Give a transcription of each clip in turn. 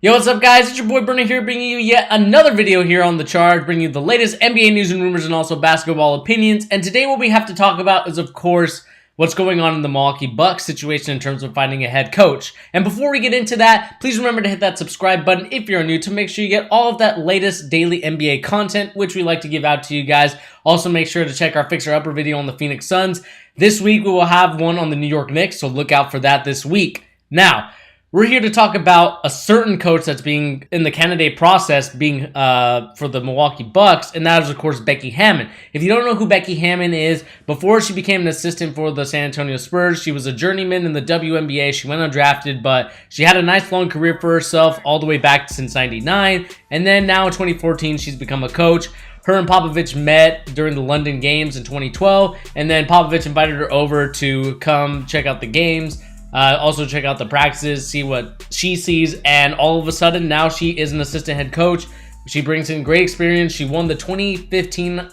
Yo, what's up guys? It's your boy Bernie here, bringing you yet another video here on The Charge, bringing you the latest NBA news and rumors and also basketball opinions. And today what we have to talk about is, of course, what's going on in the Milwaukee Bucks situation in terms of finding a head coach. And before we get into that, please remember to hit that subscribe button if you're new to make sure you get all of that latest daily NBA content, which we like to give out to you guys. Also, make sure to check our Fixer Upper video on the Phoenix Suns. This week, we will have one on the New York Knicks, so look out for that this week. Now, we're here to talk about a certain coach that's being in the candidate process being for the Milwaukee Bucks, and that is, of course, Becky Hammon. If you don't know who Becky Hammon is, before she became an assistant for the San Antonio Spurs, she was a journeyman in the WNBA. She went undrafted, but she had a nice long career for herself all the way back since '99, and then now in 2014, she's become a coach. Her and Popovich met during the London Games in 2012, and then Popovich invited her over to come check out the games. Also check out the practices, see what she sees, and all of a sudden now she is an assistant head coach. She brings in great experience. She won the 2015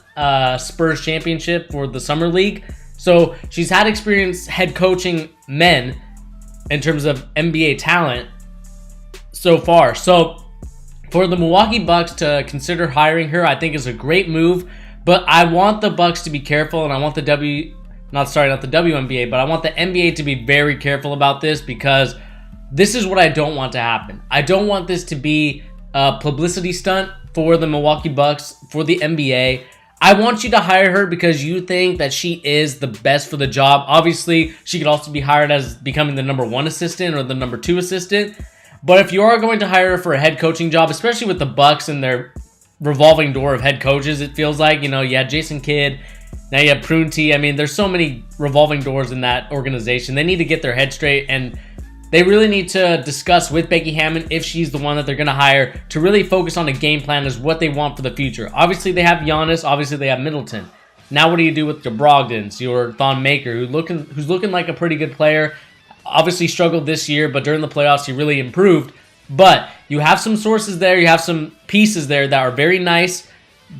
Spurs championship for the Summer League. So she's had experience head coaching men in terms of NBA talent so far. So for the Milwaukee Bucks to consider hiring her, I think is a great move. But I want the Bucks to be careful, and I want not the WNBA, but I want the NBA to be very careful about this, because this is what I don't want to happen. I don't want this to be a publicity stunt for the Milwaukee Bucks, for the NBA. I want you to hire her because you think that she is the best for the job. Obviously, she could also be hired as becoming the #1 assistant or the #2 assistant. But if you are going to hire her for a head coaching job, especially with the Bucks and their revolving door of head coaches, it feels like, you had Jason Kidd, now you have Prunty. I mean, there's so many revolving doors in that organization. They need to get their head straight, and they really need to discuss with Becky Hammon, if she's the one that they're going to hire, to really focus on a game plan as what they want for the future. Obviously, they have Giannis. Obviously, they have Middleton. Now, what do you do with your Brogdons, your Thon Maker, who's looking like a pretty good player? Obviously struggled this year, but during the playoffs, he really improved. But you have some sources there. You have some pieces there that are very nice.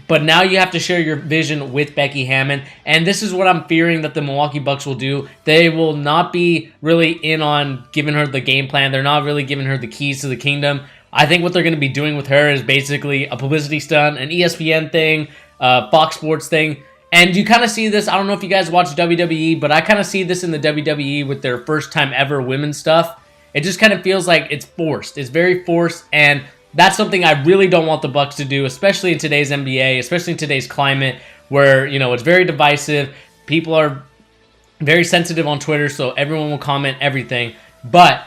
But now you have to share your vision with Becky Hammon. And this is what I'm fearing that the Milwaukee Bucks will do. They will not be really in on giving her the game plan. They're not really giving her the keys to the kingdom. I think what they're going to be doing with her is basically a publicity stunt, an ESPN thing, Fox Sports thing. And you kind of see this, I don't know if you guys watch WWE, but I kind of see this in the WWE with their first time ever women's stuff. It just kind of feels like it's forced. It's very forced, and that's something I really don't want the Bucks to do, especially in today's NBA, especially in today's climate where, it's very divisive. People are very sensitive on Twitter, so everyone will comment everything. But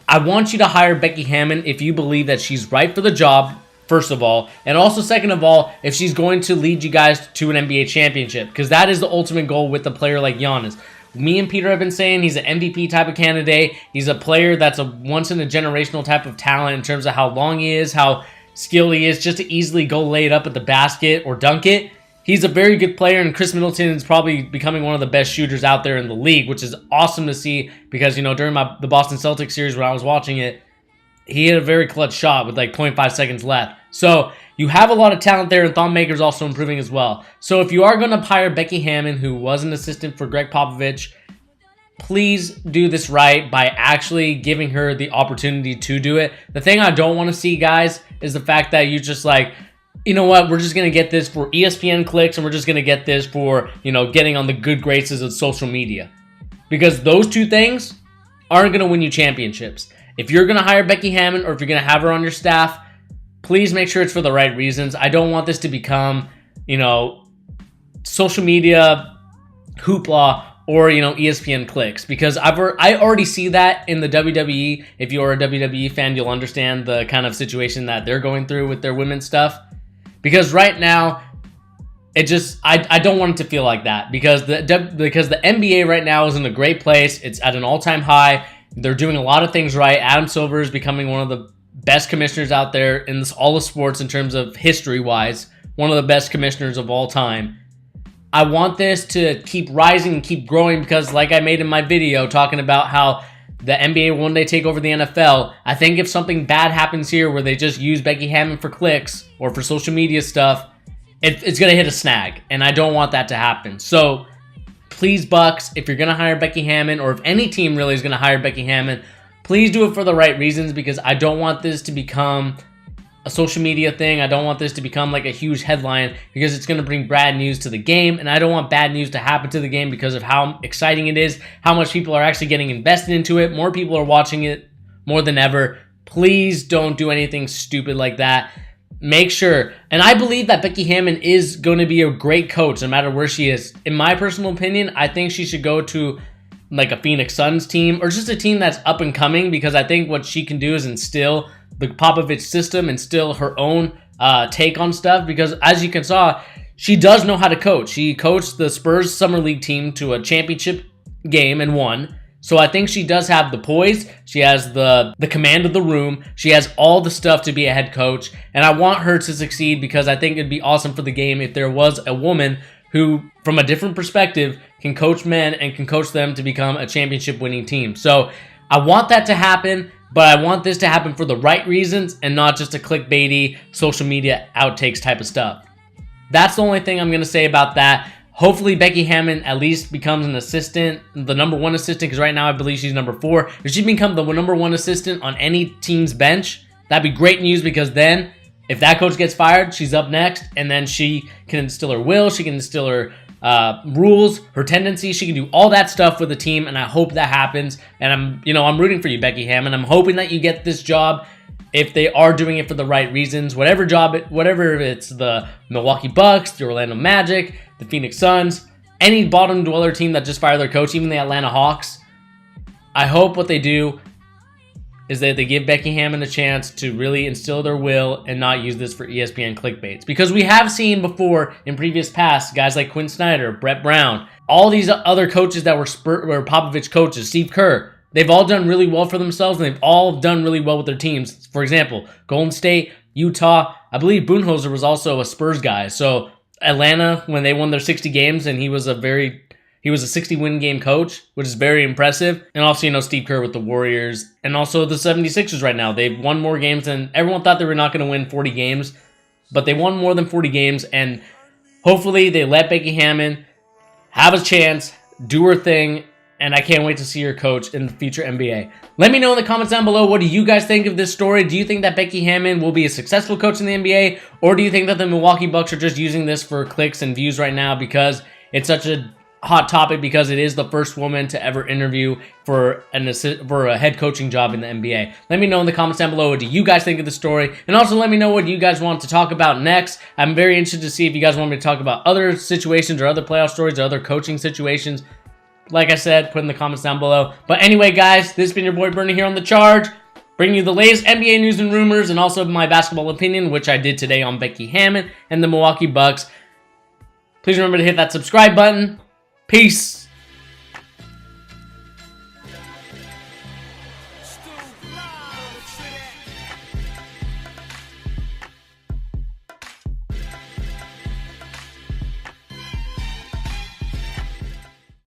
I want you to hire Becky Hammon if you believe that she's right for the job, first of all. And also, second of all, if she's going to lead you guys to an NBA championship, because that is the ultimate goal with a player like Giannis. Me and Peter have been saying he's an MVP type of candidate. He's a player that's a once-in-a-generational type of talent in terms of how long he is, how skilled he is, just to easily go lay it up at the basket or dunk it. He's a very good player, and Chris Middleton is probably becoming one of the best shooters out there in the league, which is awesome to see because, during the Boston Celtics series when I was watching it, he had a very clutch shot with like 0.5 seconds left. So you have a lot of talent there, and Thon Maker's also improving as well. So if you are going to hire Becky Hammon, who was an assistant for Greg Popovich, please do this right by actually giving her the opportunity to do it. The thing I don't want to see, guys, is the fact that you just like, you know what, we're just going to get this for ESPN clicks, and we're just going to get this for, getting on the good graces of social media. Because those two things aren't going to win you championships. If you're going to hire Becky Hammon, or if you're going to have her on your staff, please make sure it's for the right reasons. I don't want this to become, social media hoopla or, ESPN clicks, because I already see that in the WWE. If you're a WWE fan, you'll understand the kind of situation that they're going through with their women's stuff. Because right now, I don't want it to feel like that, because the NBA right now is in a great place. It's at an all-time high. They're doing a lot of things right. Adam Silver is becoming one of the best commissioners out there in all of sports in terms of history-wise. One of the best commissioners of all time. I want this to keep rising and keep growing because, like I made in my video talking about how the NBA will one day take over the NFL, I think if something bad happens here where they just use Becky Hammon for clicks or for social media stuff, it's going to hit a snag, and I don't want that to happen. So please, Bucks, if you're going to hire Becky Hammon, or if any team really is going to hire Becky Hammon, please do it for the right reasons, because I don't want this to become a social media thing. I don't want this to become like a huge headline, because it's going to bring bad news to the game, and I don't want bad news to happen to the game because of how exciting it is, how much people are actually getting invested into it. More people are watching it more than ever. Please don't do anything stupid like that. Make sure, and I believe that Becky Hammon is going to be a great coach no matter where she is. In my personal opinion, I think she should go to like a Phoenix Suns team, or just a team that's up and coming, because I think what she can do is instill the Popovich system, instill her own take on stuff, because as you can saw, she does know how to coach. She coached the Spurs Summer League team to a championship game and won. So I think she does have the poise. She has the command of the room. She has all the stuff to be a head coach. And I want her to succeed, because I think it'd be awesome for the game if there was a woman who, from a different perspective, can coach men and can coach them to become a championship winning team. So I want that to happen, but I want this to happen for the right reasons and not just a clickbaity social media outtakes type of stuff. That's the only thing I'm going to say about that. Hopefully Becky Hammon at least becomes an assistant, the number 1 assistant, because right now I believe she's number 4. If she become the number 1 assistant on any team's bench, that'd be great news, because then if that coach gets fired, she's up next, and then she can instill her will, she can instill her rules, her tendencies, she can do all that stuff with the team, and I hope that happens. And I'm rooting for you, Becky Hammon. I'm hoping that you get this job if they are doing it for the right reasons. Whatever it's the Milwaukee Bucks, the Orlando Magic, the Phoenix Suns, any bottom dweller team that just fired their coach, even the Atlanta Hawks, I hope what they do is that they give Becky Hammon a chance to really instill their will and not use this for ESPN clickbaits. Because we have seen before in previous past, guys like Quinn Snyder, Brett Brown, all these other coaches that were Popovich coaches, Steve Kerr, they've all done really well for themselves, and they've all done really well with their teams. For example, Golden State, Utah, I believe Budenholzer was also a Spurs guy. So Atlanta, when they won their 60 games, and he was a 60-win game coach, which is very impressive. And also, Steve Kerr with the Warriors, and also the 76ers right now. They've won more games than everyone thought they were not going to win 40 games, but they won more than 40 games, and hopefully they let Becky Hammon have a chance, do her thing, and I can't wait to see her coach in the future NBA. Let me know in the comments down below, what do you guys think of this story? Do you think that Becky Hammon will be a successful coach in the NBA? Or do you think that the Milwaukee Bucks are just using this for clicks and views right now because it's such a hot topic, because it is the first woman to ever interview for a head coaching job in the NBA? Let me know in the comments down below, what do you guys think of the story? And also let me know what you guys want to talk about next. I'm very interested to see if you guys want me to talk about other situations or other playoff stories or other coaching situations. Like I said, put in the comments down below. But anyway, guys, this has been your boy Bernie here on The Charge, bringing you the latest NBA news and rumors, and also my basketball opinion, which I did today on Becky Hammon and the Milwaukee Bucks. Please remember to hit that subscribe button. Peace.